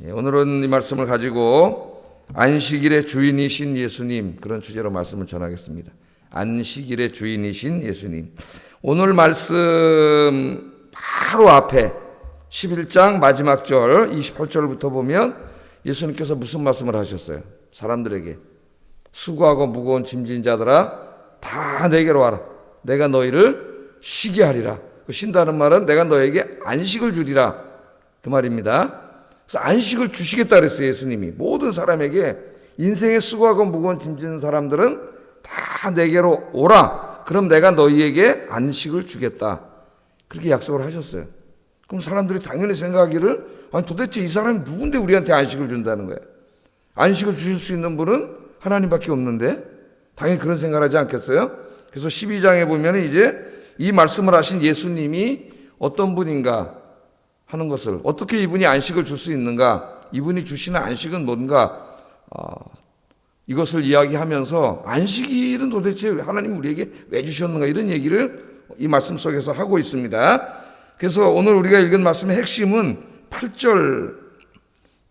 오늘은 이 말씀을 가지고 안식일의 주인이신 예수님, 그런 주제로 말씀을 전하겠습니다. 안식일의 주인이신 예수님. 오늘 말씀 바로 앞에 11장 마지막 절 28절부터 보면 예수님께서 무슨 말씀을 하셨어요? 사람들에게 수고하고 무거운 짐진 자들아 다 내게로 와라. 내가 너희를 쉬게 하리라. 쉰다는 말은 내가 너에게 안식을 주리라, 그 말입니다. 그래서 안식을 주시겠다 그랬어요. 예수님이 모든 사람에게 인생에 수고하고 무거운 짐진 사람들은 다 내게로 오라. 그럼 내가 너희에게 안식을 주겠다. 그렇게 약속을 하셨어요. 그럼 사람들이 당연히 생각하기를, 아니 도대체 이 사람이 누군데 우리한테 안식을 준다는 거야? 안식을 주실 수 있는 분은 하나님밖에 없는데, 당연히 그런 생각을 하지 않겠어요? 그래서 12장에 보면 이제 이 말씀을 하신 예수님이 어떤 분인가 하는 것을, 어떻게 이분이 안식을 줄 수 있는가, 이분이 주시는 안식은 뭔가, 이것을 이야기하면서 안식일은 도대체 하나님 우리에게 왜 주셨는가, 이런 얘기를 이 말씀 속에서 하고 있습니다. 그래서 오늘 우리가 읽은 말씀의 핵심은 8절,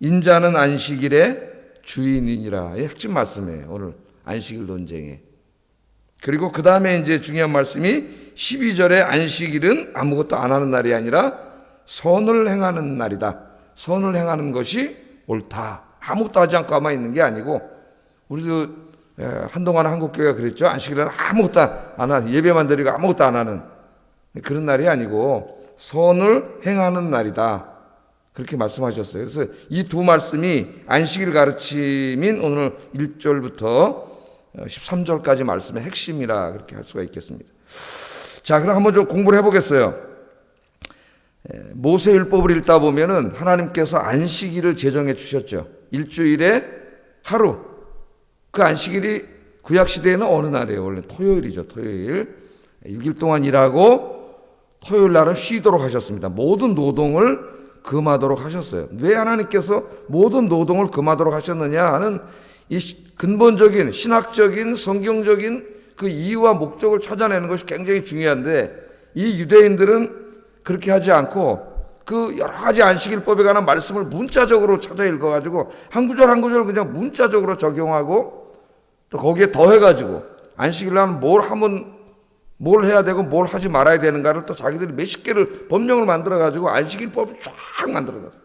인자는 안식일의 주인이니라, 이 핵심 말씀이에요. 오늘 안식일 논쟁에. 그리고 그 다음에 이제 중요한 말씀이 12절에 안식일은 아무것도 안 하는 날이 아니라 선을 행하는 날이다. 선을 행하는 것이 옳다. 아무것도 하지 않고 가만히 있는 게 아니고, 우리도 한동안 한국교회가 그랬죠. 안식일은 아무것도 안 하는, 예배만 드리고 아무것도 안 하는 그런 날이 아니고 선을 행하는 날이다. 그렇게 말씀하셨어요. 그래서 이 두 말씀이 안식일 가르침인 오늘 1절부터 13절까지 말씀의 핵심이라 그렇게 할 수가 있겠습니다. 자, 그럼 한번 좀 공부를 해보겠어요. 모세율법을 읽다 보면은 하나님께서 안식일을 제정해 주셨죠. 일주일에 하루. 그 안식일이 구약시대에는 어느 날이에요? 원래 토요일이죠. 토요일. 6일 동안 일하고 토요일 날은 쉬도록 하셨습니다. 모든 노동을 금하도록 하셨어요. 왜 하나님께서 모든 노동을 금하도록 하셨느냐 하는 이 근본적인 신학적인 성경적인 그 이유와 목적을 찾아내는 것이 굉장히 중요한데, 이 유대인들은 그렇게 하지 않고 그 여러 가지 안식일법에 관한 말씀을 문자적으로 찾아 읽어가지고 한 구절 한 구절 그냥 문자적으로 적용하고, 또 거기에 더해가지고 안식일 날 뭘 하면 뭘 해야 되고 뭘 하지 말아야 되는가를 또 자기들이 몇십 개를 법령을 만들어가지고 안식일법을 쫙 만들어놨어요.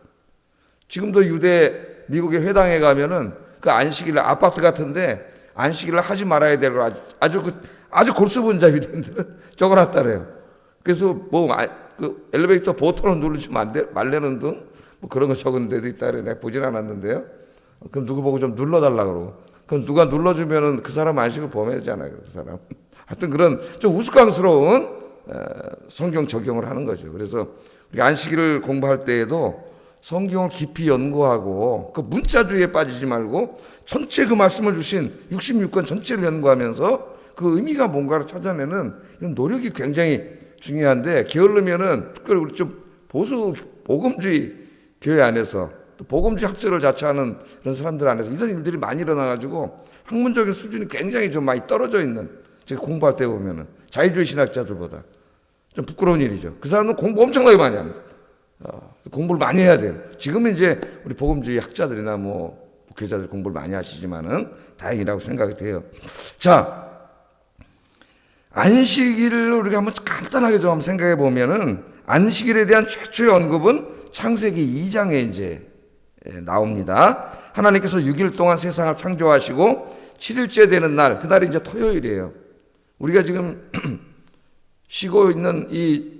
지금도 유대 미국의 회당에 가면은 그 안식일 아파트 같은데 안식일을 하지 말아야 되고 아주 골수분자 유대인들은 적어놨다래요. 그래서 그 엘리베이터 버튼을 누르지 말라는 등 뭐 그런 거 적은 데도 있다래. 내가 보진 않았는데요. 그럼 누구 보고 좀 눌러달라 그러고, 그럼 누가 눌러주면은 그 사람 안식을 범해잖아요. 그 사람. 하여튼 그런 좀 우스꽝스러운 성경 적용을 하는 거죠. 그래서 우리 안식일을 공부할 때에도 성경을 깊이 연구하고 그 문자주의에 빠지지 말고 전체 그 말씀을 주신 66권 전체를 연구하면서 그 의미가 뭔가를 찾아내는 이런 노력이 굉장히 중요한데, 게으르면은 특별히 우리 좀 보수 복음주의 교회 안에서 또 복음주의 학설을 자처하는 그런 사람들 안에서 이런 일들이 많이 일어나가지고 학문적인 수준이 굉장히 좀 많이 떨어져 있는, 제가 공부할 때 보면은 자유주의 신학자들보다 좀 부끄러운 일이죠. 그 사람은 공부 엄청나게 많이 합니다. 공부를 많이 해야 돼요. 지금은 이제 우리 복음주의 학자들이나 뭐 교사들 공부를 많이 하시지만은 다행이라고 생각이 돼요. 자, 안식일을 우리가 한번 간단하게 좀 생각해 보면은 안식일에 대한 최초의 언급은 창세기 2장에 이제 나옵니다. 하나님께서 6일 동안 세상을 창조하시고 7일째 되는 날, 그날이 이제 토요일이에요. 우리가 지금 쉬고 있는 이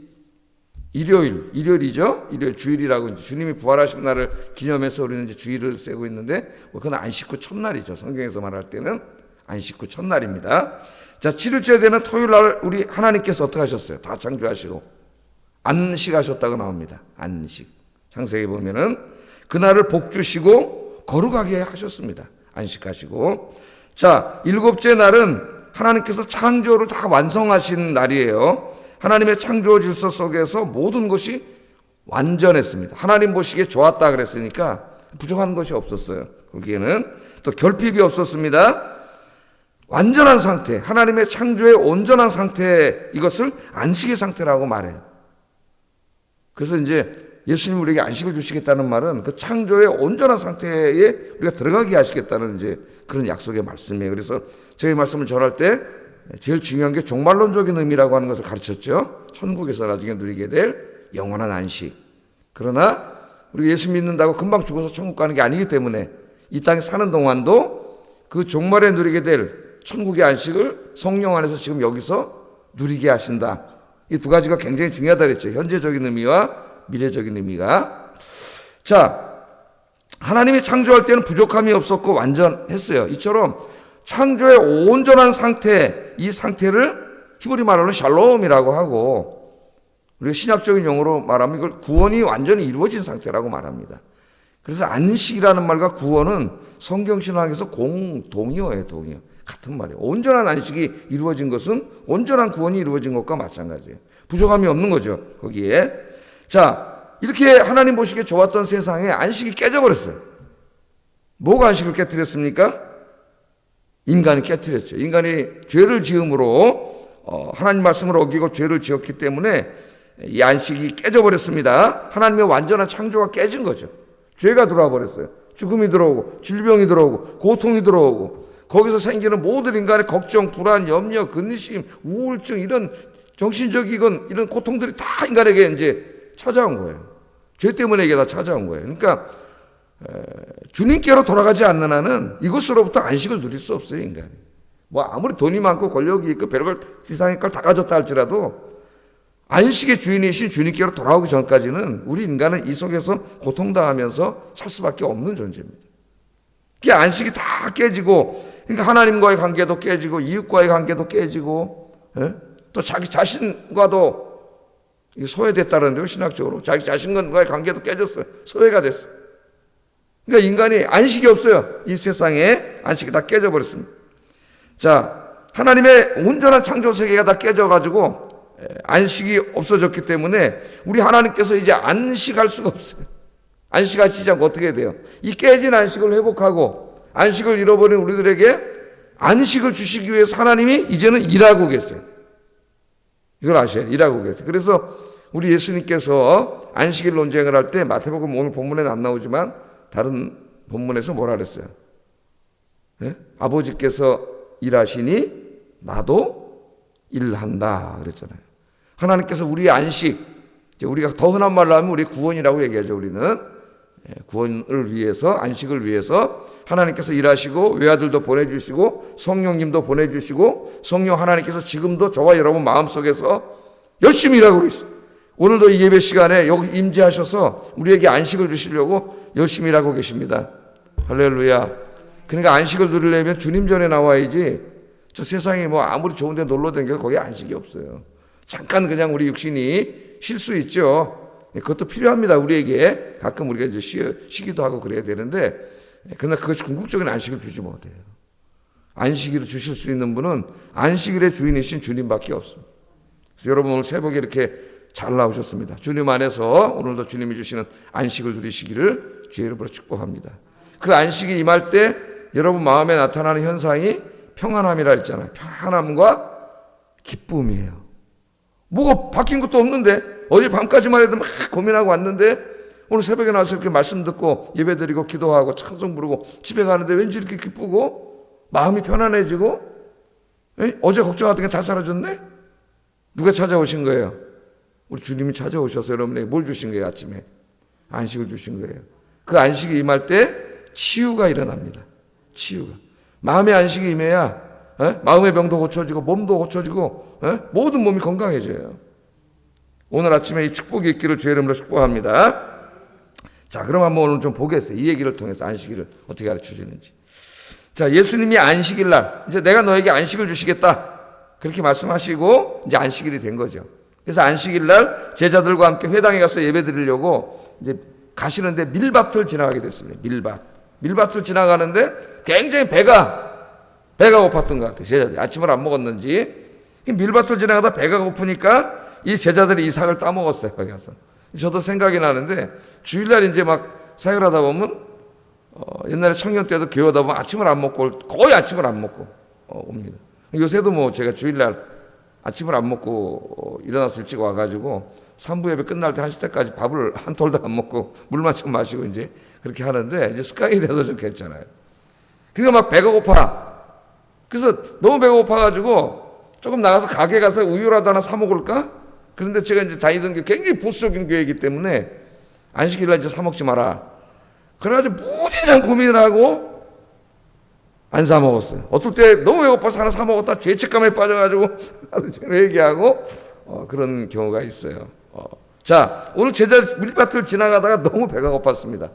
일요일이죠. 일요일 주일이라고, 이제 주님이 부활하신 날을 기념해서 우리는 이제 주일을 세고 있는데, 그건 안식 후 첫날이죠. 성경에서 말할 때는 안식 후 첫날입니다. 자, 7일째 되는 토요일 날 우리 하나님께서 어떻게 하셨어요? 다 창조하시고 안식하셨다고 나옵니다. 안식. 창세기 보면은 그날을 복주시고 거룩하게 하셨습니다. 안식하시고. 자, 7째 날은 하나님께서 창조를 다 완성하신 날이에요. 하나님의 창조 질서 속에서 모든 것이 완전했습니다. 하나님 보시기에 좋았다 그랬으니까 부족한 것이 없었어요. 거기에는 또 결핍이 없었습니다. 완전한 상태, 하나님의 창조의 온전한 상태, 이것을 안식의 상태라고 말해요. 그래서 이제 예수님이 우리에게 안식을 주시겠다는 말은 그 창조의 온전한 상태에 우리가 들어가게 하시겠다는 이제 그런 약속의 말씀이에요. 그래서 저희 말씀을 전할 때 제일 중요한 게 종말론적인 의미라고 하는 것을 가르쳤죠. 천국에서 나중에 누리게 될 영원한 안식. 그러나 우리가 예수 믿는다고 금방 죽어서 천국 가는 게 아니기 때문에 이 땅에 사는 동안도 그 종말에 누리게 될 천국의 안식을 성령 안에서 지금 여기서 누리게 하신다. 이 두 가지가 굉장히 중요하다 그랬죠. 현재적인 의미와 미래적인 의미가. 자, 하나님이 창조할 때는 부족함이 없었고 완전했어요. 이처럼 창조의 온전한 상태, 이 상태를 히브리 말로는 샬롬이라고 하고 우리가 신학적인 용어로 말하면 이걸 구원이 완전히 이루어진 상태라고 말합니다. 그래서 안식이라는 말과 구원은 성경 신학에서 공동이어예요. 동이어. 같은 말이에요. 온전한 안식이 이루어진 것은 온전한 구원이 이루어진 것과 마찬가지예요. 부족함이 없는 거죠. 거기에. 자, 이렇게 하나님 보시기에 좋았던 세상에 안식이 깨져버렸어요. 뭐가 안식을 깨뜨렸습니까? 인간이 깨뜨렸죠. 인간이 죄를 지음으로 하나님 말씀을 어기고 죄를 지었기 때문에 이 안식이 깨져버렸습니다. 하나님의 완전한 창조가 깨진 거죠. 죄가 들어와 버렸어요. 죽음이 들어오고 질병이 들어오고 고통이 들어오고 거기서 생기는 모든 인간의 걱정, 불안, 염려, 근심, 우울증 이런 정신적이건 이런 고통들이 다 인간에게 이제 찾아온 거예요. 죄 때문에 이게 다 찾아온 거예요. 그러니까 주님께로 돌아가지 않는 한은 이것으로부터 안식을 누릴 수 없어요, 인간이. 뭐 아무리 돈이 많고 권력이 있고 별걸 세상의 걸 다 가졌다 할지라도 안식의 주인이신 주님께로 돌아오기 전까지는 우리 인간은 이 속에서 고통당하면서 살 수밖에 없는 존재입니다. 그 안식이 다 깨지고, 그러니까 하나님과의 관계도 깨지고 이웃과의 관계도 깨지고, 또 자기 자신과도 소외됐다는데요, 신학적으로. 자기 자신과의 관계도 깨졌어요. 소외가 됐어요. 그러니까 인간이 안식이 없어요. 이 세상에 안식이 다 깨져버렸습니다. 자, 하나님의 온전한 창조 세계가 다 깨져가지고 안식이 없어졌기 때문에 우리 하나님께서 이제 안식할 수가 없어요. 안식하시지 않고 어떻게 돼요? 이 깨진 안식을 회복하고 안식을 잃어버린 우리들에게 안식을 주시기 위해서 하나님이 이제는 일하고 계세요. 이걸 아셔야 일하고 계세요. 그래서 우리 예수님께서 안식일 논쟁을 할 때 마태복음 오늘 본문에는 안 나오지만 다른 본문에서 뭐라 그랬어요? 아버지께서 일하시니 나도 일한다 그랬잖아요. 하나님께서 우리의 안식, 우리가 더 흔한 말로 하면 우리 구원이라고 얘기하죠. 우리는 구원을 위해서, 안식을 위해서 하나님께서 일하시고 외아들도 보내주시고 성령님도 보내주시고 성령 하나님께서 지금도 저와 여러분 마음속에서 열심히 일하고 있어요. 오늘도 이 예배 시간에 여기 임재하셔서 우리에게 안식을 주시려고 열심히 일하고 계십니다. 할렐루야. 그러니까 안식을 누리려면 주님 전에 나와야지 저 세상에 뭐 아무리 좋은 데 놀러 다녀도 거기 안식이 없어요. 잠깐 그냥 우리 육신이 쉴 수 있죠. 그것도 필요합니다. 우리에게 가끔 우리가 이제 쉬기도 하고 그래야 되는데, 그러나 그것이 궁극적인 안식을 주지 못해요. 안식일을 주실 수 있는 분은 안식일의 주인이신 주님밖에 없습니다. 그래서 여러분 오늘 새벽에 이렇게 잘 나오셨습니다. 주님 안에서 오늘도 주님이 주시는 안식을 누리시기를 주의 이름으로 축복합니다. 그 안식이 임할 때 여러분 마음에 나타나는 현상이 평안함이라 했잖아요. 평안함과 기쁨이에요. 뭐가 바뀐 것도 없는데 어제 밤까지만 해도 막 고민하고 왔는데 오늘 새벽에 나와서 이렇게 말씀 듣고 예배드리고 기도하고 찬송 부르고 집에 가는데 왠지 이렇게 기쁘고 마음이 편안해지고, 어제 걱정하던 게 다 사라졌네? 누가 찾아오신 거예요? 우리 주님이 찾아오셔서 여러분에게 뭘 주신 거예요? 아침에 안식을 주신 거예요. 그 안식이 임할 때 치유가 일어납니다. 치유가. 마음의 안식이 임해야 마음의 병도 고쳐지고 몸도 고쳐지고 모든 몸이 건강해져요. 오늘 아침에 이 축복이 있기를 주의 이름으로 축복합니다. 자, 그럼 한번 오늘 좀 보겠어요. 이 얘기를 통해서 안식일을 어떻게 가르쳐 주는지. 자, 예수님이 안식일 날 이제 내가 너에게 안식을 주시겠다 그렇게 말씀하시고 이제 안식일이 된 거죠. 그래서 안식일 날 제자들과 함께 회당에 가서 예배 드리려고 이제 가시는데 밀밭을 지나가게 됐습니다. 밀밭을 지나가는데 굉장히 배가 고팠던 것 같아요. 제자들이 아침을 안 먹었는지 밀밭을 지나가다 배가 고프니까 이 제자들이 이 삭을 따먹었어요. 거기 가서. 저도 생각이 나는데 주일날 이제 막 사역하다 보면 옛날에 청년 때도 교회 오다 보면 아침을 안 먹고 거의 아침을 안 먹고 옵니다. 요새도 뭐 제가 주일날 아침을 안 먹고 일어나서 일찍 와가지고 3부 예배 끝날 때 1시 때까지 밥을 한 톨도 안 먹고 물만 좀 마시고 이제 그렇게 하는데 이제 습관이 돼서 좀 괜찮아요. 그러니까 막 배가 고파. 그래서 너무 배가 고파가지고 조금 나가서 가게 가서 우유라도 하나 사 먹을까? 그런데 제가 이제 다니던 게 굉장히 보수적인 교회이기 때문에 안식일날 이제 사 먹지 마라. 그래가지고 무진장 고민을 하고 안 사 먹었어요. 어떨 때 너무 배고파서 하나 사 먹었다 죄책감에 빠져가지고 얘기하고 그런 경우가 있어요. 자, 오늘 제자 밀밭을 지나가다가 너무 배가 고팠습니다.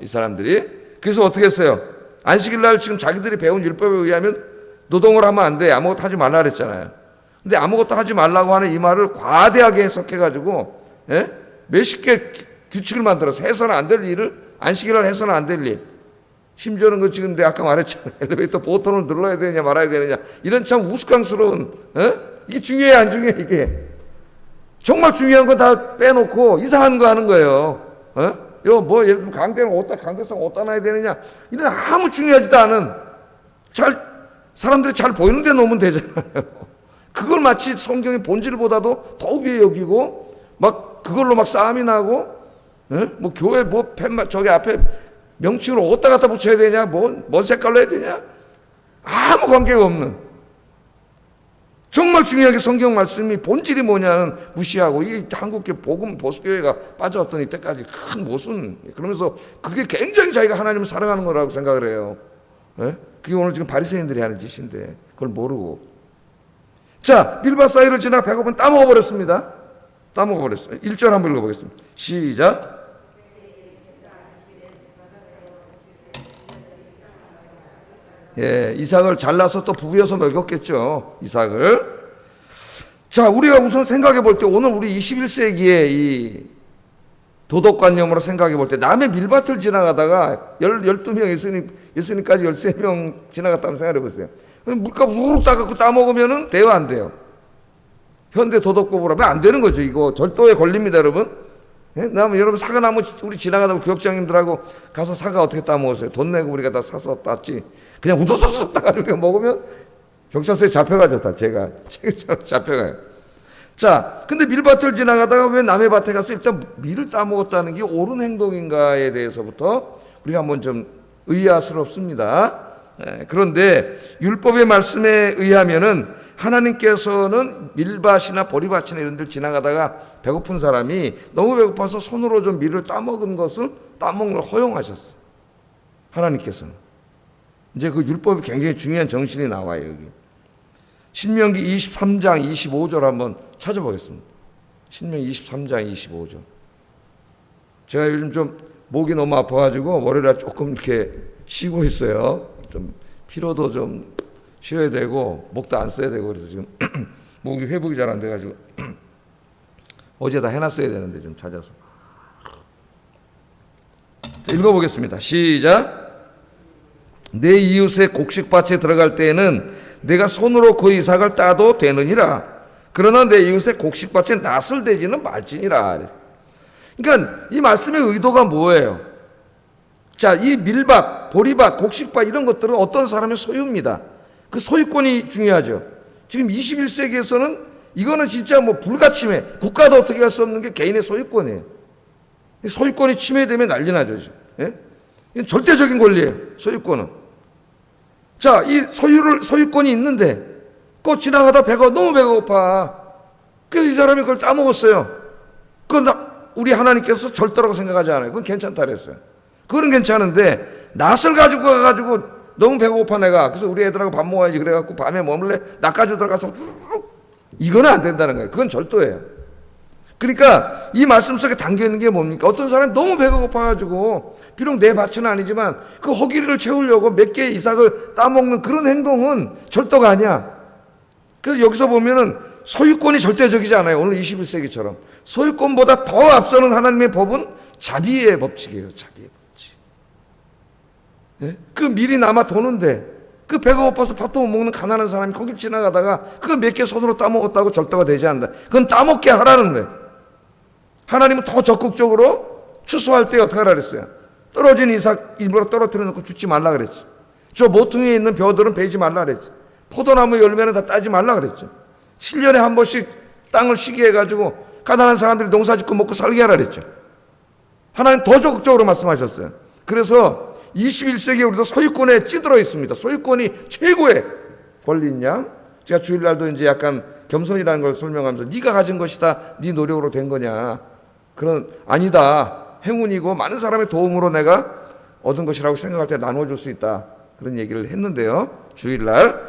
이 사람들이. 그래서 어떻게 했어요? 안식일날 지금 자기들이 배운 율법에 의하면 노동을 하면 안 돼. 아무것도 하지 말라 그랬잖아요. 근데 아무것도 하지 말라고 하는 이 말을 과대하게 해석해가지고 몇십 개 규칙을 만들어서 해서는 안 될 일을 안식일날 해서는 안 될 일. 심지어는 그 지금 내가 아까 말했잖아요. 엘리베이터 버튼을 눌러야 되느냐 말아야 되느냐. 이런 참 우스꽝스러운 이게 중요해 안 중요해 이게. 정말 중요한 거 다 빼놓고 이상한 거 하는 거예요. 뭐 예를 들면 강대상 어디다 놔야 되느냐. 이런 아무 중요하지도 않은 사람들이 잘 보이는 데 놓으면 되잖아요. 그걸 마치 성경의 본질보다도 더 위에 여기고 막 그걸로 막 싸움이 나고 뭐 교회 뭐 저기 앞에 명칭으로 어디다 갖다 붙여야 되냐 뭔 색깔로 해야 되냐 아무 관계가 없는 정말 중요하게 성경 말씀이 본질이 뭐냐는 무시하고 이 한국교 복음 보수교회가 빠져왔던 이때까지 큰 모순 그러면서 그게 굉장히 자기가 하나님을 사랑하는 거라고 생각을 해요. 그게 오늘 지금 바리새인들이 하는 짓인데 그걸 모르고 자 밀밭 사이를 지나 배고픈 따먹어버렸습니다. 따먹어버렸어요. 1절 한번 읽어보겠습니다. 시작. 예, 이삭을 잘라서 또 부부여서 먹였겠죠. 이삭을. 자, 우리가 우선 생각해 볼 때 오늘 우리 21세기의 이 도덕관념으로 생각해 볼 때 남의 밀밭을 지나가다가 12명 예수님까지 13명 지나갔다면 생각해 보세요. 물값 우르르 따갖고 따먹으면은 돼요, 안 돼요? 현대 도덕법으로 하면 안 되는 거죠. 이거 절도에 걸립니다, 여러분. 예? 여러분 사과나무 우리 지나가다 교육장님들하고 가서 사과 어떻게 따먹었어요? 돈 내고 우리가 다 사서 땄지. 그냥 우두둑 따가지고 먹으면 경찰서에 잡혀가죠. 제가 잡혀가요. 자, 근데 밀밭을 지나가다가 왜 남의 밭에 가서 일단 밀을 따먹었다는 게 옳은 행동인가에 대해서부터 우리가 한번 좀 의아스럽습니다. 그런데 율법의 말씀에 의하면은 하나님께서는 밀밭이나 보리밭이나 이런 데 지나가다가 배고픈 사람이 너무 배고파서 손으로 좀 밀을 따먹은 것을 따먹는 걸 허용하셨어요. 하나님께서는. 이제 그 율법이 굉장히 중요한 정신이 나와요, 여기. 신명기 23장 25절 한번 찾아보겠습니다. 신명기 23장 25절. 제가 요즘 좀 목이 너무 아파가지고 월요일날 조금 이렇게 쉬고 있어요. 좀 피로도 좀 쉬어야 되고 목도 안 써야 되고 그래서 지금 목이 회복이 잘 안 돼가지고 어제 다 해놨어야 되는데 좀 찾아서. 자, 읽어보겠습니다. 시작. 내 이웃의 곡식밭에 들어갈 때에는 내가 손으로 그 이삭을 따도 되느니라. 그러나 내 이웃의 곡식밭에 낫을 대지는 말지니라. 그러니까 이 말씀의 의도가 뭐예요? 자, 이 밀밭, 보리밭, 곡식밭 이런 것들은 어떤 사람의 소유입니다. 그 소유권이 중요하죠. 지금 21세기에서는 이거는 진짜 뭐 불가침해. 국가도 어떻게 할 수 없는 게 개인의 소유권이에요. 소유권이 침해되면 난리 나죠. 예? 이건 절대적인 권리예요. 소유권은. 자, 이 소유권이 있는데 꼭 지나가다 너무 배가 고파. 그래서 이 사람이 그걸 따먹었어요. 그건 우리 하나님께서 절도라고 생각하지 않아요. 그건 괜찮다 그랬어요. 그거는 괜찮은데 낫을 가지고 가가지고 너무 배고파 내가. 그래서 우리 애들하고 밥 먹어야지 그래갖고 밤에 머물래 낫 가지고 들어가서 이거는 안 된다는 거예요. 그건 절도예요. 그러니까 이 말씀 속에 담겨있는 게 뭡니까? 어떤 사람이 너무 배가 고파가지고 비록 내 밭은 아니지만 그 허기를 채우려고 몇 개의 이삭을 따먹는 그런 행동은 절도가 아니야. 그래서 여기서 보면은 소유권이 절대적이지 않아요. 오늘 21세기처럼. 소유권보다 더 앞서는 하나님의 법은 자비의 법칙이에요. 자비의 법칙. 예? 그 밀이 남아 도는데 그 배가 고파서 밥도 못 먹는 가난한 사람이 거길 지나가다가 그 몇 개 손으로 따먹었다고 절도가 되지 않는다. 그건 따먹게 하라는 거예요. 하나님은 더 적극적으로 추수할 때 어떻게 하라 그랬어요? 떨어진 이삭 일부러 떨어뜨려 놓고 주지 말라 그랬죠. 저 모퉁이에 있는 벼들은 베지 말라 그랬죠. 포도나무 열매는 다 따지 말라 그랬죠. 7년에 한 번씩 땅을 쉬게 해가지고 가난한 사람들이 농사 짓고 먹고 살게 하라 그랬죠. 하나님 더 적극적으로 말씀하셨어요. 그래서 21세기에 우리도 소유권에 찌들어 있습니다. 소유권이 최고의 권리인 양. 제가 주일날도 이제 약간 겸손이라는 걸 설명하면서 네가 가진 것이다, 네 노력으로 된 거냐. 그런 아니다. 행운이고 많은 사람의 도움으로 내가 얻은 것이라고 생각할 때 나눠줄 수 있다. 그런 얘기를 했는데요. 주일날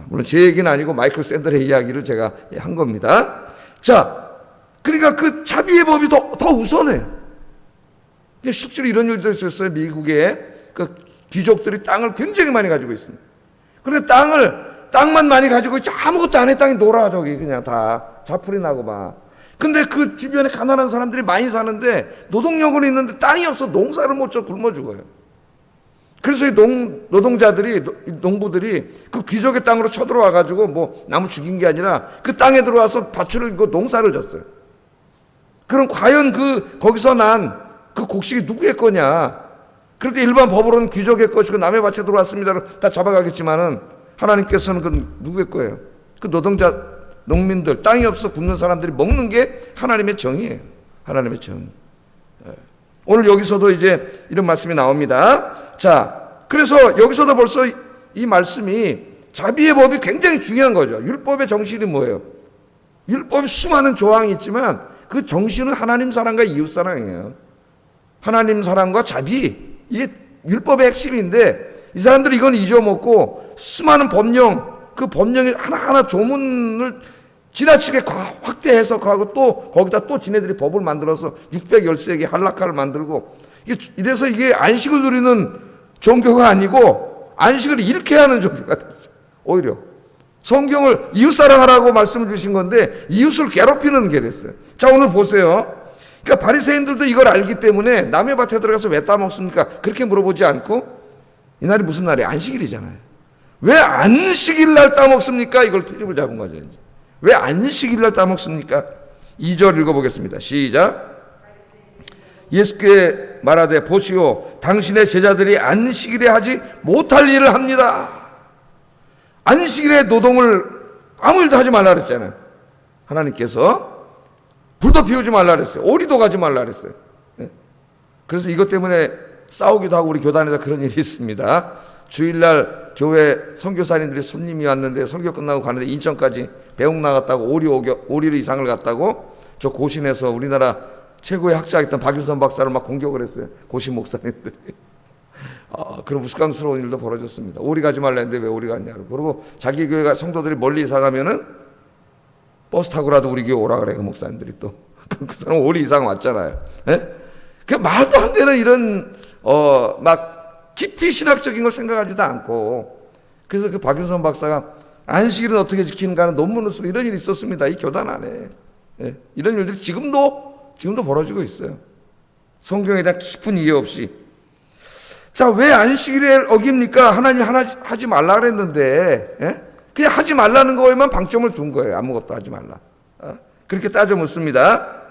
물론 제 얘기는 아니고 마이클 샌들의 이야기를 제가 한 겁니다. 자, 그러니까 그 자비의 법이 더 우선해요. 실제로 이런 일도 있었어요. 미국에 그 귀족들이 땅을 굉장히 많이 가지고 있습니다. 그런데 땅만 많이 가지고 있지 아무것도 안 해. 땅이 놀아 저기 그냥 다 자풀이 나고 막. 근데 그 주변에 가난한 사람들이 많이 사는데 노동력은 있는데 땅이 없어 농사를 못 져 굶어 죽어요. 그래서 이 노동자들이 농부들이 그 귀족의 땅으로 쳐들어와 가지고 뭐 나무 죽인 게 아니라 그 땅에 들어와서 밭을 그 농사를 졌어요. 그럼 과연 거기서 난 그 곡식이 누구의 거냐? 그런데 일반 법으로는 귀족의 것이고 남의 밭에 들어왔습니다. 다 잡아가겠지만은 하나님께서는 그 누구의 거예요? 그 노동자, 농민들, 땅이 없어 굶는 사람들이 먹는 게 하나님의 정의예요. 하나님의 정의. 오늘 여기서도 이제 이런 말씀이 나옵니다. 자, 그래서 여기서도 벌써 이 말씀이 자비의 법이 굉장히 중요한 거죠. 율법의 정신이 뭐예요? 율법에 수많은 조항이 있지만 그 정신은 하나님 사랑과 이웃 사랑이에요. 하나님 사랑과 자비, 이게 율법의 핵심인데 이 사람들이 이건 잊어먹고 수많은 법령, 그 법령이 하나하나 조문을 지나치게 확대 해석하고 또 거기다 또 지네들이 법을 만들어서 613개 할라카를 만들고 이래서 이게 안식을 누리는 종교가 아니고 안식을 잃게 하는 종교가 됐어요. 오히려 성경을 이웃사랑하라고 말씀을 주신 건데 이웃을 괴롭히는 게 됐어요. 자, 오늘 보세요. 그러니까 바리새인들도 이걸 알기 때문에 남의 밭에 들어가서 왜 따먹습니까? 그렇게 물어보지 않고 이날이 무슨 날이에요? 안식일이잖아요. 왜 안식일 날 따먹습니까? 이걸 트집을 잡은 거죠. 이제. 왜 안식일 날 따먹습니까? 2절 읽어보겠습니다. 시작. 예수께 말하되 보시오 당신의 제자들이 안식일에 하지 못할 일을 합니다. 안식일에 노동을 아무 일도 하지 말라 그랬잖아요. 하나님께서 불도 피우지 말라 그랬어요. 오리도 가지 말라 그랬어요. 그래서 이것 때문에 싸우기도 하고 우리 교단에서 그런 일이 있습니다. 주일날 교회 선교사님들이 손님이 왔는데 설교 끝나고 가는데 인천까지 배웅 나갔다고 오리로 이상을 갔다고 저 고신에서 우리나라 최고의 학자였던 박윤선 박사를 막 공격을 했어요. 고신 목사님들이. 그런 우스꽝스러운 일도 벌어졌습니다. 오리 가지 말라 했는데 왜 오리 갔냐고. 그리고 자기 교회가 성도들이 멀리 이사 가면은 버스 타고라도 우리 교회 오라 그래. 그 목사님들이 또. 그 사람 오리 이상 왔잖아요. 예? 그 말도 안 되는 이런 막 깊이 신학적인 걸 생각하지도 않고 그래서 그 박윤선 박사가 안식일은 어떻게 지키는가 하는 논문을 쓰고 이런 일이 있었습니다. 이 교단 안에. 예? 이런 일들이 지금도 벌어지고 있어요. 성경에 대한 깊은 이해 없이. 자, 왜 안식일에 어깁니까? 하나님 하지 말라 그랬는데 그냥 하지 말라는 거에만 방점을 둔 거예요. 아무것도 하지 말라. 그렇게 따져 묻습니다.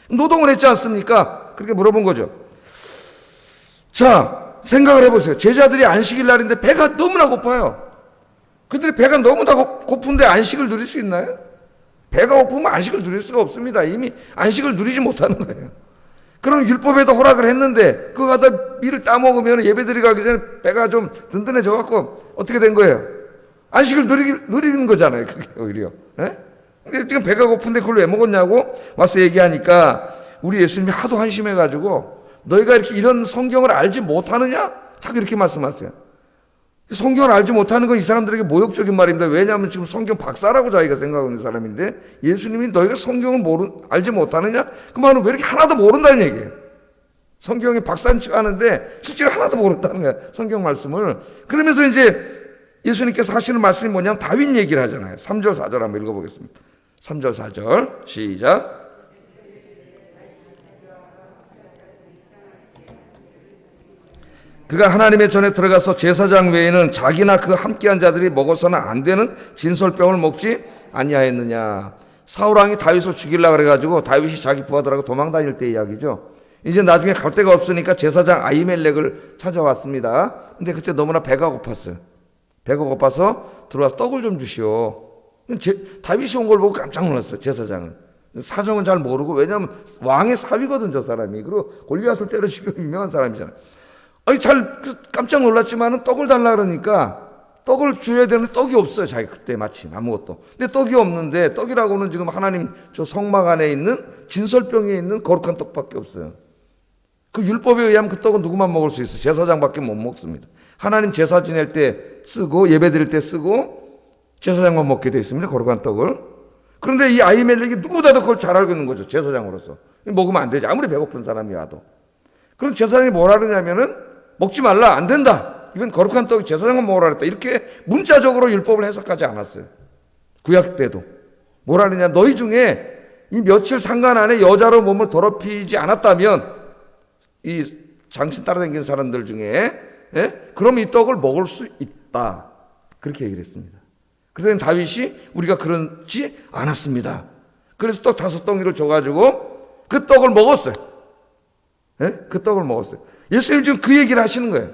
노동을 했지 않습니까? 그렇게 물어본 거죠. 자, 생각을 해보세요. 제자들이 안식일 날인데 배가 너무나 고파요. 그들이 배가 너무나 고픈데 안식을 누릴 수 있나요? 배가 고프면 안식을 누릴 수가 없습니다. 이미 안식을 누리지 못하는 거예요. 그럼 율법에도 허락을 했는데 그거 갖다 밀을 따먹으면 예배드리 가기 전에 배가 좀 든든해져 갖고 어떻게 된 거예요? 안식을 누리는 거잖아요. 그게 오히려. 근데 지금 배가 고픈데 그걸 왜 먹었냐고 와서 얘기하니까 우리 예수님이 하도 한심해가지고 너희가 이렇게 이런 성경을 알지 못하느냐? 자꾸 이렇게 말씀하세요. 성경을 알지 못하는 건 이 사람들에게 모욕적인 말입니다. 왜냐하면 지금 성경 박사라고 자기가 생각하는 사람인데 예수님이 너희가 성경을 알지 못하느냐? 그 말은 왜 이렇게 하나도 모른다는 얘기예요. 성경이 박사인 척 하는데 실제로 하나도 모른다는 거예요. 성경 말씀을. 그러면서 이제 예수님께서 하시는 말씀이 뭐냐면 다윗 얘기를 하잖아요. 3절 4절 한번 읽어보겠습니다. 3절 4절 시작. 그가 하나님의 전에 들어가서 제사장 외에는 자기나 그 함께한 자들이 먹어서는 안 되는 진설병을 먹지 아니하였느냐. 사울왕이 다윗을 죽이려고 그래가지고 다윗이 자기 부하들하고 도망 다닐 때 이야기죠. 이제 나중에 갈 데가 없으니까 제사장 아히멜렉을 찾아왔습니다. 근데 그때 너무나 배가 고팠어요. 배가 고파서 들어와서 떡을 좀 주시오. 다윗이 온 걸 보고 깜짝 놀랐어요. 제사장은. 사정은 잘 모르고, 왜냐하면 왕의 사위거든 저 사람이. 그리고 골리앗을 때려 죽이고 유명한 사람이잖아요. 아니 잘 깜짝 놀랐지만은 떡을 달라 그러니까 떡을 줘야 되는데 떡이 없어요. 자기 그때 마침 아무것도. 근데 떡이 없는데, 떡이라고는 지금 하나님 저 성막 안에 있는 진설병에 있는 거룩한 떡밖에 없어요. 그 율법에 의하면 그 떡은 누구만 먹을 수 있어요? 제사장밖에 못 먹습니다. 하나님 제사 지낼 때 쓰고 예배 드릴 때 쓰고 제사장만 먹게 돼 있습니다. 거룩한 떡을. 그런데 이 아히멜렉이 누구보다도 그걸 잘 알고 있는 거죠. 제사장으로서. 먹으면 안 되지. 아무리 배고픈 사람이 와도. 그럼 제사장이 뭐라 그러냐면은 먹지 말라. 안 된다. 이건 거룩한 떡이 제사장만 먹으라 그랬다. 이렇게 문자적으로 율법을 해석하지 않았어요. 구약 때도. 뭐라 그러냐. 너희 중에 이 며칠 상간 안에 여자로 몸을 더럽히지 않았다면, 이 장신 따라다니는 사람들 중에, 그럼 이 떡을 먹을 수 있다. 그렇게 얘기를 했습니다. 그래서 다윗이 우리가 그렇지 않았습니다. 그래서 떡 5덩이를 줘가지고 그 떡을 먹었어요. 그 떡을 먹었어요. 예수님 지금 그 얘기를 하시는 거예요.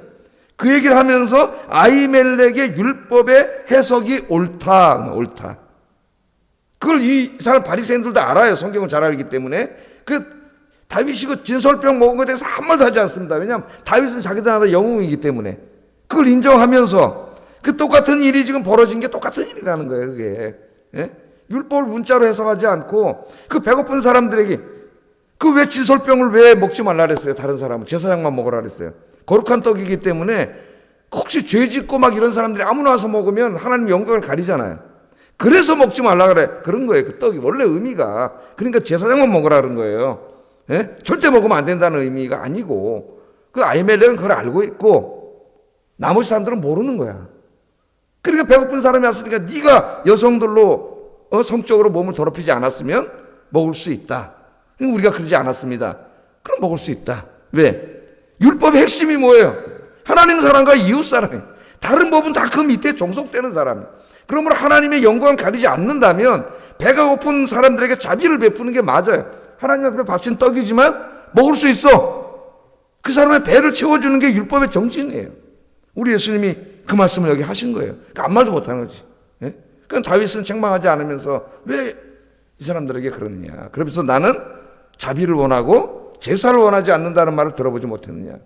그 얘기를 하면서 아히멜렉의 율법의 해석이 옳다. 그걸 이 사람 바리새인들도 알아요. 성경을 잘 알기 때문에. 그 다윗이 그 진설병 먹은 것에 대해서 아무 말도 하지 않습니다. 왜냐하면 다윗은 자기들 나라 영웅이기 때문에. 그걸 인정하면서 그 똑같은 일이 지금 벌어진 게 똑같은 일이라는 거예요. 그게. 율법을 문자로 해석하지 않고 그 배고픈 사람들에게 그 왜 진설병을 왜 먹지 말라 그랬어요? 다른 사람은 제사장만 먹으라 그랬어요. 거룩한 떡이기 때문에 혹시 죄 짓고 막 이런 사람들이 아무나 와서 먹으면 하나님 영광을 가리잖아요. 그래서 먹지 말라 그래. 그런 거예요. 그 떡이 원래 의미가. 그러니까 제사장만 먹으라 그런 거예요. 절대 먹으면 안 된다는 의미가 아니고, 그 아히멜렉은 그걸 알고 있고 나머지 사람들은 모르는 거야. 그러니까 배고픈 사람이 왔으니까 네가 여성들로 성적으로 몸을 더럽히지 않았으면 먹을 수 있다. 우리가 그러지 않았습니다. 그럼 먹을 수 있다. 왜? 율법의 핵심이 뭐예요? 하나님 사랑과 이웃 사랑이에요. 다른 법은 다 그 밑에 종속되는 사람이에요. 그러므로 하나님의 영광을 가리지 않는다면 배가 고픈 사람들에게 자비를 베푸는 게 맞아요. 하나님 앞에 바친 떡이지만 먹을 수 있어. 그 사람의 배를 채워주는 게 율법의 정신이에요. 우리 예수님이 그 말씀을 여기 하신 거예요. 그러니까 아무 말도 못하는 거지. 그럼 다윗은 책망하지 않으면서 왜 이 사람들에게 그러느냐. 그러면서 나는 자비를 원하고 제사를 원하지 않는다는 말을 들어보지 못했느냐.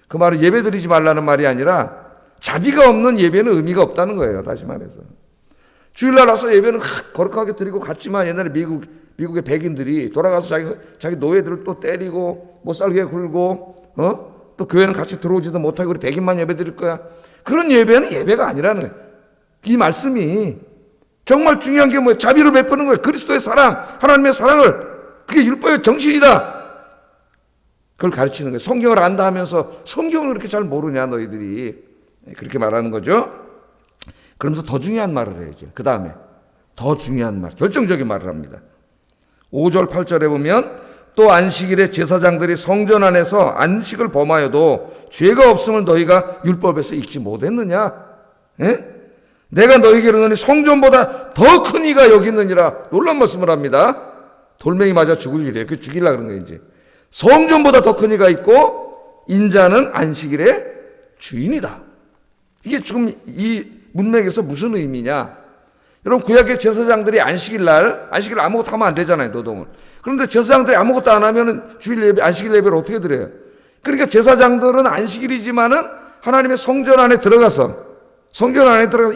그 말은 예배 드리지 말라는 말이 아니라 자비가 없는 예배는 의미가 없다는 거예요. 다시 말해서. 주일날 와서 예배는 거룩하게 드리고 갔지만 옛날에 미국의 백인들이 돌아가서 자기 노예들을 또 때리고 못 살게 굴고 또 교회는 같이 들어오지도 못하고 우리 백인만 예배 드릴 거야. 그런 예배는 예배가 아니라는 거예요. 이 말씀이 정말 중요한 게 뭐예요? 자비를 베푸는 거예요. 그리스도의 사랑, 하나님의 사랑을. 그게 율법의 정신이다. 그걸 가르치는 거예요. 성경을 안다 하면서 성경을 그렇게 잘 모르냐 너희들이. 그렇게 말하는 거죠. 그러면서 더 중요한 말을 해야죠. 그 다음에 더 중요한 말, 결정적인 말을 합니다. 5절 8절에 보면 또 안식일에 제사장들이 성전 안에서 안식을 범하여도 죄가 없음을 너희가 율법에서 읽지 못했느냐? 내가 너희에게 이르노니 성전보다 더 큰 이가 여기 있느니라. 놀라운 말씀을 합니다. 돌멩이 맞아 죽을 일이에요. 그 죽이려고 그런 거예요. 이제 성전보다 더 큰 이가 있고 인자는 안식일의 주인이다. 이게 지금 이 문맥에서 무슨 의미냐? 여러분 구약의 제사장들이 안식일 아무것도 하면 안 되잖아요. 노동을. 그런데 제사장들이 아무것도 안 하면 주일 예배, 안식일 예배를 어떻게 드려요? 그러니까 제사장들은 안식일이지만은 하나님의 성전 안에 들어가서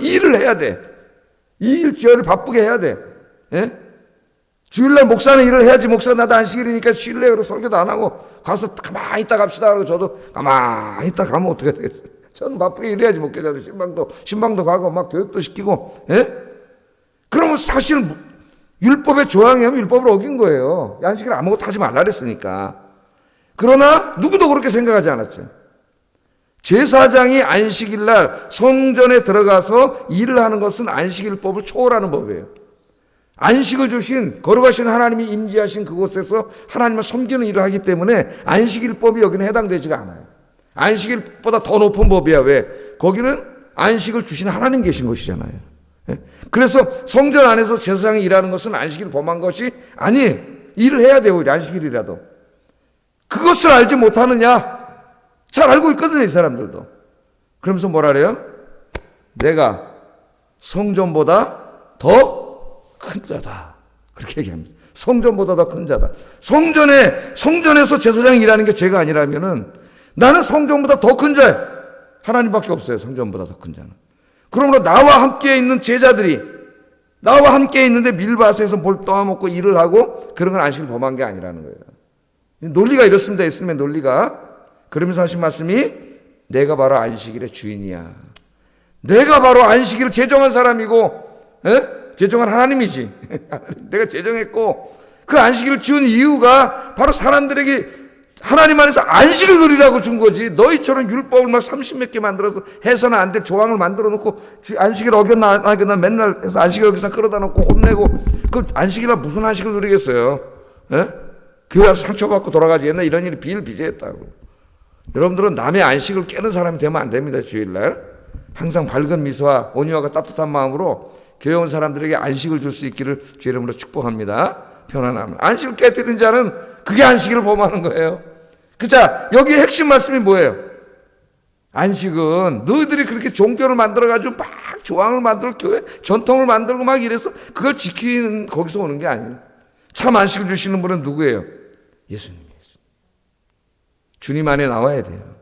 일을 해야 돼. 이 일주일을 바쁘게 해야 돼. 주일날 목사는 일을 해야지. 목사는 나도 안식일이니까 쉴래. 그러고 설교도 안 하고 가서 가만히 있다 갑시다. 그러고 저도 가만히 있다 가면 어떻게 되겠어요? 저는 바쁘게 일해야지. 목회자도 신방도 가고 막 교육도 시키고. 그러면 사실 율법의 조항이면 율법을 어긴 거예요. 안식일 아무것도 하지 말라 그랬으니까. 그러나 누구도 그렇게 생각하지 않았죠. 제사장이 안식일날 성전에 들어가서 일을 하는 것은 안식일법을 초월하는 법이에요. 안식을 주신 거룩하신 하나님이 임재하신 그곳에서 하나님을 섬기는 일을 하기 때문에 안식일법이 여기는 해당되지가 않아요. 안식일보다 더 높은 법이야. 왜? 거기는 안식을 주신 하나님 계신 것이잖아요. 그래서 성전 안에서 제사장이 일하는 것은 안식일 범한 것이 아니에요. 일을 해야 돼요. 안식일이라도. 그것을 알지 못하느냐? 잘 알고 있거든요. 이 사람들도. 그러면서 뭐라 그래요? 내가 성전보다 더 큰 자다. 그렇게 얘기합니다. 성전보다 더 큰 자다. 성전에서 제사장이 일하는 게 죄가 아니라면은 나는 성전보다 더 큰 자야. 하나님밖에 없어요. 성전보다 더 큰 자는. 그러므로 나와 함께 있는 제자들이 나와 함께 있는데 밀밭에서 뭘 떠먹고 일을 하고 그런 건 안식을 범한 게 아니라는 거예요. 논리가 이렇습니다. 예수님의 논리가. 그러면서 하신 말씀이 내가 바로 안식일의 주인이야. 내가 바로 안식일을 제정한 사람이고 제정한 하나님이지. 내가 제정했고 그 안식일을 지은 이유가 바로 사람들에게 하나님 안에서 안식을 누리라고 준 거지. 너희처럼 율법을 막 30몇 개 만들어서 해서는 안 될 조항을 만들어 놓고 안식일 어겼나 안 어겼나 맨날 해서 안식일 어겼나 끌어다 놓고 혼내고 그 안식일이라 무슨 안식을 누리겠어요. 교회 와서 상처받고 돌아가지. 옛날 이런 일이 비일비재했다고. 여러분들은 남의 안식을 깨는 사람이 되면 안 됩니다. 주일날 항상 밝은 미소와 온유와 따뜻한 마음으로 교회 온 사람들에게 안식을 줄 수 있기를 주의 이름으로 축복합니다. 편안함을. 안식을 깨뜨린 자는 그게 안식일을 범하는 거예요. 자, 여기에 핵심 말씀이 뭐예요? 안식은 너희들이 그렇게 종교를 만들어가지고 막 조항을 만들고 교회 전통을 만들고 막 이래서 그걸 지키는 거기서 오는 게 아니에요. 참 안식을 주시는 분은 누구예요? 예수님. 주님 안에 나와야 돼요.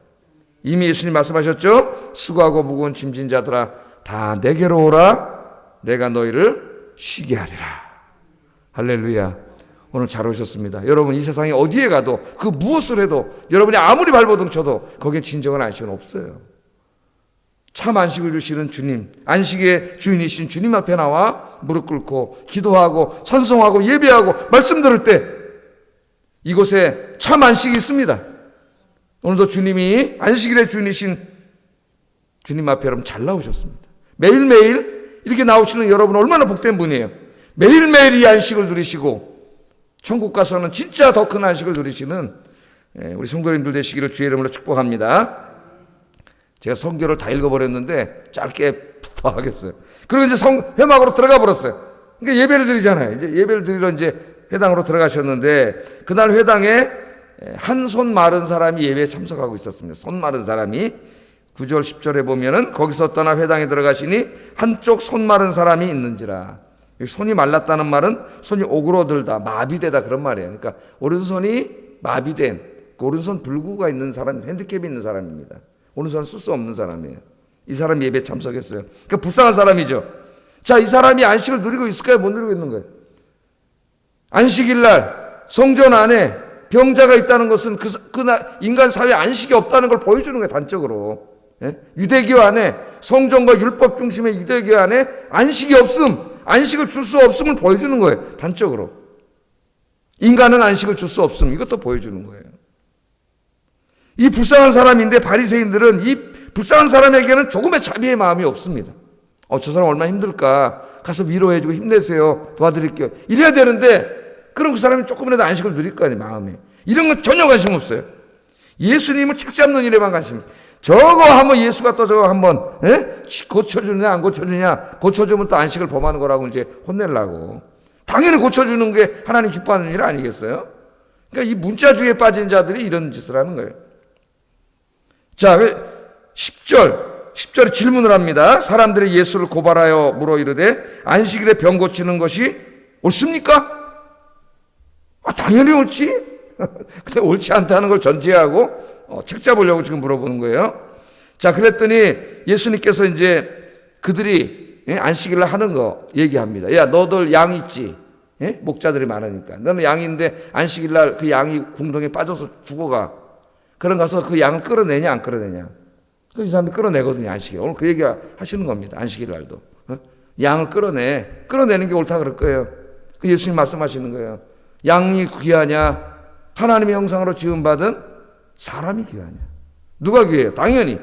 이미 예수님 말씀하셨죠? 수고하고 무거운 짐진 자들아 다 내게로 오라. 내가 너희를 쉬게 하리라. 할렐루야. 오늘 잘 오셨습니다. 여러분 이 세상에 어디에 가도 그 무엇을 해도 여러분이 아무리 발버둥 쳐도 거기에 진정한 안식은 없어요. 참 안식을 주시는 주님, 안식의 주인이신 주님 앞에 나와 무릎 꿇고 기도하고 찬송하고 예배하고 말씀 들을 때 이곳에 참 안식이 있습니다. 오늘도 주님이 안식일의 주인이신 주님 앞에 여러분 잘 나오셨습니다. 매일매일 이렇게 나오시는 여러분 얼마나 복된 분이에요. 매일매일 이 안식을 누리시고 천국 가서는 진짜 더 큰 안식을 누리시는 우리 성도님들 되시기를 주의 이름으로 축복합니다. 제가 성경을 다 읽어버렸는데 짧게 더 하겠어요. 그리고 이제 회막으로 들어가 버렸어요. 그러니까 예배를 드리잖아요. 이제 예배를 드리러 이제 회당으로 들어가셨는데 그날 회당에 한 손 마른 사람이 예배에 참석하고 있었습니다. 손 마른 사람이 9절 10절에 보면은 거기서 떠나 회당에 들어가시니 한쪽 손 마른 사람이 있는지라. 손이 말랐다는 말은 손이 오그러들다 마비되다 그런 말이에요. 그러니까 오른손이 마비된 오른손 불구가 있는 사람, 핸디캡이 있는 사람입니다. 오른손을 쓸 수 없는 사람이에요. 이 사람이 예배에 참석했어요. 그러니까 불쌍한 사람이죠. 자, 이 사람이 안식을 누리고 있을까요? 못 누리고 있는 거예요. 안식일날 성전 안에 병자가 있다는 것은 그날 인간 사회에 안식이 없다는 걸 보여주는 거예요. 단적으로. 유대교 안에 성전과 율법 중심의 유대교 안에 안식이 없음, 안식을 줄 수 없음을 보여주는 거예요. 단적으로. 인간은 안식을 줄 수 없음, 이것도 보여주는 거예요. 이 불쌍한 사람인데 바리새인들은 이 불쌍한 사람에게는 조금의 자비의 마음이 없습니다. 저 사람 얼마나 힘들까, 가서 위로해주고 힘내세요, 도와드릴게요, 이래야 되는데 그럼 그 사람이 조금이라도 안식을 누릴 거 아니에요. 마음에 이런 건 전혀 관심 없어요. 예수님을 책 잡는 일에만 관심. 저거 한번 예수가 또 저거 한번 고쳐주느냐 안 고쳐주냐, 고쳐주면 또 안식을 범하는 거라고 이제 혼내려고. 당연히 고쳐주는 게 하나님 기뻐하는 일 아니겠어요? 그러니까 이 문자주의에 빠진 자들이 이런 짓을 하는 거예요. 자, 10절에 질문을 합니다. 사람들이 예수를 고발하여 물어 이르되 안식일에 병 고치는 것이 옳습니까? 당연히 옳지. 근데 옳지 않다는 걸 전제하고 책 잡으려고 지금 물어보는 거예요. 자, 그랬더니 예수님께서 이제 그들이 안식일을 하는 거 얘기합니다. 야, 너들 양 있지? 목자들이 많으니까. 너는 양인데 안식일날 그 양이 궁덩이에 빠져서 죽어가. 그럼 가서 그 양을 끌어내냐 안 끌어내냐. 이 사람들이 끌어내거든요. 안식일. 오늘 그 얘기 하시는 겁니다. 안식일날도. 양을 끌어내는 게 옳다 그럴 거예요. 예수님 말씀하시는 거예요. 양이 귀하냐? 하나님의 형상으로 지음받은 사람이 귀하냐? 누가 귀해요? 당연히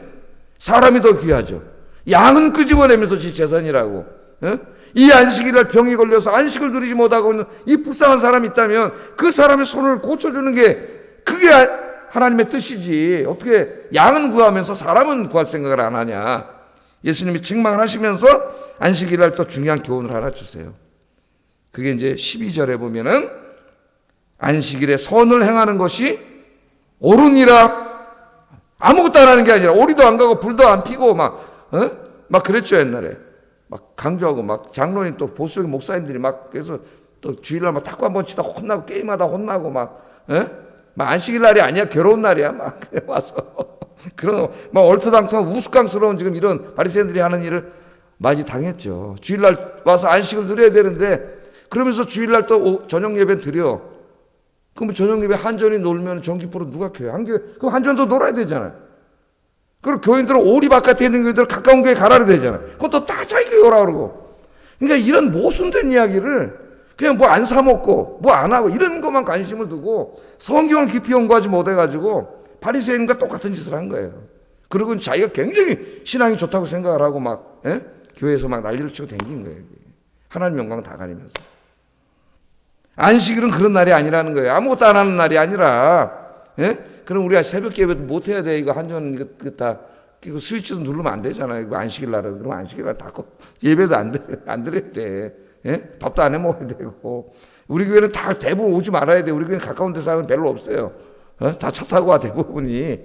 사람이 더 귀하죠. 양은 끄집어내면서 지 재산이라고. 이 안식일날 병이 걸려서 안식을 누리지 못하고 있는 이 불쌍한 사람이 있다면 그 사람의 손을 고쳐주는 게 그게 하나님의 뜻이지. 어떻게 양은 구하면서 사람은 구할 생각을 안 하냐. 예수님이 책망을 하시면서 안식일날 또 중요한 교훈을 하나 주세요. 그게 이제 12절에 보면은 안식일에 선을 행하는 것이 옳으니라. 아무것도 안 하는 게 아니라 오리도 안 가고 불도 안 피고 막 그랬죠. 옛날에 막 강조하고 막 장로님 또 보수적인 목사님들이 막 그래서 또 주일날 막 탁구 한번 치다 혼나고 게임하다 혼나고 막, 막 안식일 날이 아니야. 괴로운 날이야. 막 와서 그런 막 얼토당토한 우스꽝스러운 지금 이런 바리새인들이 하는 일을 많이 당했죠. 주일날 와서 안식을 누려야 되는데 그러면서 주일날 또 저녁 예배 드려. 그럼 저녁 예배 한전이 놀면 정기포로 누가 켜요? 그럼 한전도 놀아야 되잖아요. 그리고 교인들은 오리 바깥에 있는 교인들 가까운 교회 가라야 되잖아요. 그것도 다 자기 교회 오라 그러고. 그러니까 이런 모순된 이야기를 그냥 뭐 안 사먹고 뭐 안 하고 이런 것만 관심을 두고 성경을 깊이 연구하지 못해가지고 바리새인과 똑같은 짓을 한 거예요. 그리고 자기가 굉장히 신앙이 좋다고 생각을 하고 막 교회에서 막 난리를 치고 댕긴 거예요. 하나님 영광 다 가리면서. 안식일은 그런 날이 아니라는 거예요. 아무것도 안 하는 날이 아니라. 그럼 우리가 새벽 예배도 못 해야 돼. 이거 한전 이거 다 이거 스위치도 누르면 안 되잖아요. 이거 안식일 날은. 그럼 안식일 날 다 예배도 안 드려야 돼. 밥도 안 해 먹어야 되고. 우리 교회는 다 대부분 오지 말아야 돼. 우리 교회는 가까운 데서 하는 별로 없어요. 다 차 타고 와 대부분이.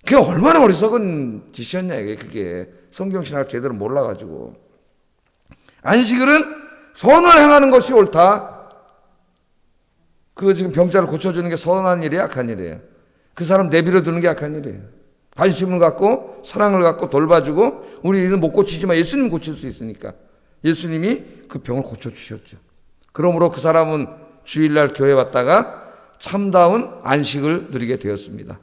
그게 얼마나 어리석은 짓이었냐 이게 그게. 성경신학을 제대로 몰라가지고. 안식일은 선을 행하는 것이 옳다. 그 지금 병자를 고쳐주는 게 선한 일이에요, 악한 일이에요? 그 사람 내버려 두는 게 악한 일이에요. 관심을 갖고 사랑을 갖고 돌봐주고 우리는 못 고치지만 예수님은 고칠 수 있으니까 예수님이 그 병을 고쳐주셨죠. 그러므로 그 사람은 주일날 교회 왔다가 참다운 안식을 누리게 되었습니다.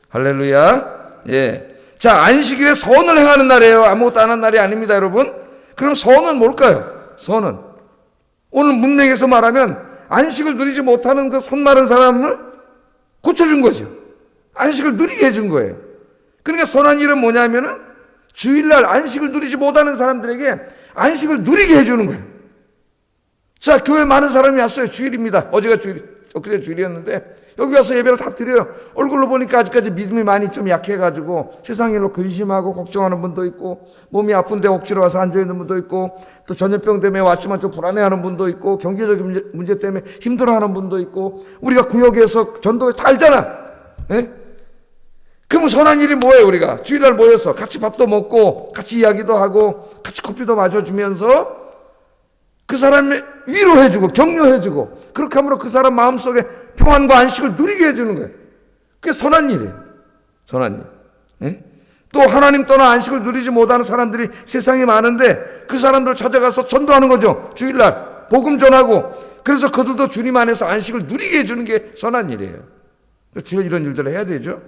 할렐루야. 예. 자, 안식일에 선을 행하는 날이에요. 아무것도 안 하는 날이 아닙니다, 여러분. 그럼 선은 뭘까요? 선은 오늘 문맥에서 말하면 안식을 누리지 못하는 그 손 마른 사람을 고쳐준 거죠. 안식을 누리게 해준 거예요. 그러니까 선한 일은 뭐냐면은 주일날 안식을 누리지 못하는 사람들에게 안식을 누리게 해주는 거예요. 자, 교회 많은 사람이 왔어요. 주일입니다. 엊그제 주일이었는데 여기 와서 예배를 다 드려요. 얼굴로 보니까 아직까지 믿음이 많이 좀 약해가지고 세상 일로 근심하고 걱정하는 분도 있고 몸이 아픈데 억지로 와서 앉아있는 분도 있고 또 전염병 때문에 왔지만 좀 불안해하는 분도 있고 경제적인 문제 때문에 힘들어하는 분도 있고 우리가 구역에서 전도에 다 알잖아. 그럼 선한 일이 뭐예요? 우리가 주일날 모여서 같이 밥도 먹고 같이 이야기도 하고 같이 커피도 마셔주면서 그 사람을 위로해주고 격려해주고 그렇게 함으로 그 사람 마음속에 평안과 안식을 누리게 해주는 거예요. 그게 선한 일이에요. 선한 일. 또 하나님 떠나 안식을 누리지 못하는 사람들이 세상에 많은데 그 사람들 찾아가서 전도하는 거죠. 주일날 복음 전하고 그래서 그들도 주님 안에서 안식을 누리게 해주는 게 선한 일이에요. 주일 이런 일들을 해야 되죠.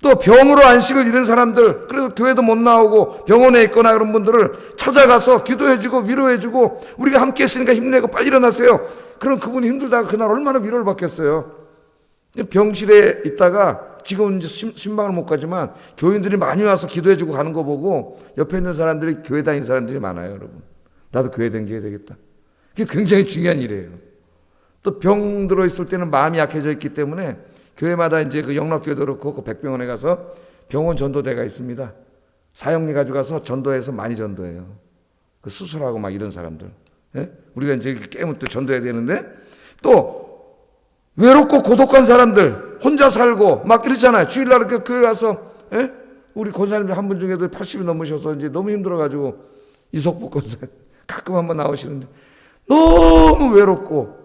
또 병으로 안식을 잃은 사람들, 그래서 교회도 못 나오고 병원에 있거나 그런 분들을 찾아가서 기도해주고 위로해주고 우리가 함께 했으니까 힘내고 빨리 일어나세요. 그럼 그분이 힘들다가 그날 얼마나 위로를 받겠어요. 병실에 있다가 지금 이제 신방을 못 가지만 교인들이 많이 와서 기도해주고 가는 거 보고 옆에 있는 사람들이 교회 다니는 사람들이 많아요, 여러분. 나도 교회 다녀야 되겠다. 그게 굉장히 중요한 일이에요. 또 병 들어 있을 때는 마음이 약해져 있기 때문에 교회마다 이제 그 영락교회도 그렇고 그 백병원에 가서 병원 전도대가 있습니다. 사형리 가져가서 전도해서 많이 전도해요. 그 수술하고 막 이런 사람들. 우리가 이제 깨면 또 전도해야 되는데 또 외롭고 고독한 사람들 혼자 살고 막 이러잖아요. 주일날 이렇게 교회 가서 우리 권사님 한 분 중에도 80이 넘으셔서 이제 너무 힘들어가지고 이석복 권사 가끔 한번 나오시는데 너무 외롭고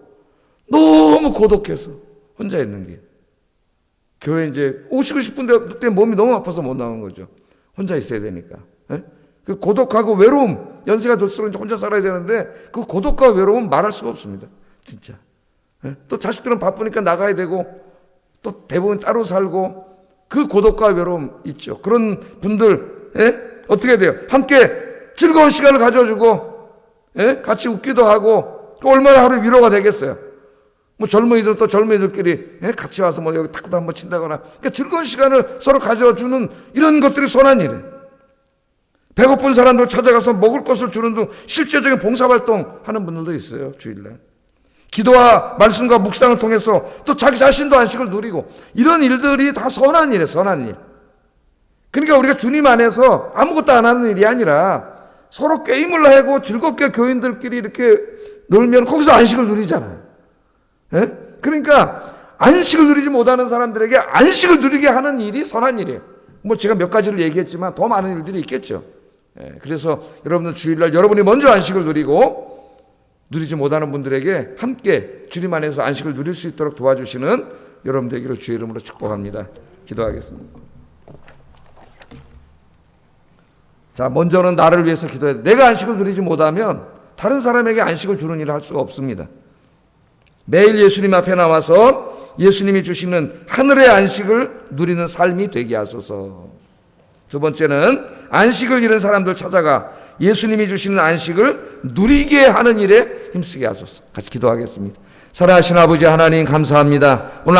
너무 고독해서 혼자 있는 게. 교회 이제 오시고 싶은데 그때 몸이 너무 아파서 못 나오는 거죠. 혼자 있어야 되니까. 그 고독하고 외로움, 연세가 들수록 이제 혼자 살아야 되는데 그 고독과 외로움 말할 수가 없습니다. 진짜. 또 자식들은 바쁘니까 나가야 되고 또 대부분 따로 살고 그 고독과 외로움 있죠. 그런 분들 어떻게 돼요? 함께 즐거운 시간을 가져주고 같이 웃기도 하고 얼마나 하루 위로가 되겠어요. 뭐 젊은이들 또 젊은이들끼리 같이 와서 뭐 여기 탁구도 한번 친다거나 그러니까 즐거운 시간을 서로 가져주는 이런 것들이 선한 일이에요. 배고픈 사람들 찾아가서 먹을 것을 주는 등 실제적인 봉사활동 하는 분들도 있어요. 주일날 기도와 말씀과 묵상을 통해서 또 자기 자신도 안식을 누리고 이런 일들이 다 선한 일이에요. 선한 일. 그러니까 우리가 주님 안에서 아무것도 안 하는 일이 아니라 서로 게임을 하고 즐겁게 교인들끼리 이렇게 놀면 거기서 안식을 누리잖아요. 그러니까 안식을 누리지 못하는 사람들에게 안식을 누리게 하는 일이 선한 일이에요. 뭐 제가 몇 가지를 얘기했지만 더 많은 일들이 있겠죠. 그래서 여러분들 주일날 여러분이 먼저 안식을 누리고 누리지 못하는 분들에게 함께 주님 안에서 안식을 누릴 수 있도록 도와주시는 여러분 되기를 주의 이름으로 축복합니다. 기도하겠습니다. 자, 먼저는 나를 위해서 기도해야 돼. 내가 안식을 누리지 못하면 다른 사람에게 안식을 주는 일을 할 수가 없습니다. 매일 예수님 앞에 나와서 예수님이 주시는 하늘의 안식을 누리는 삶이 되게 하소서. 두 번째는 안식을 잃은 사람들 찾아가 예수님이 주시는 안식을 누리게 하는 일에 힘쓰게 하소서. 같이 기도하겠습니다. 사랑하신 아버지 하나님 감사합니다. 오늘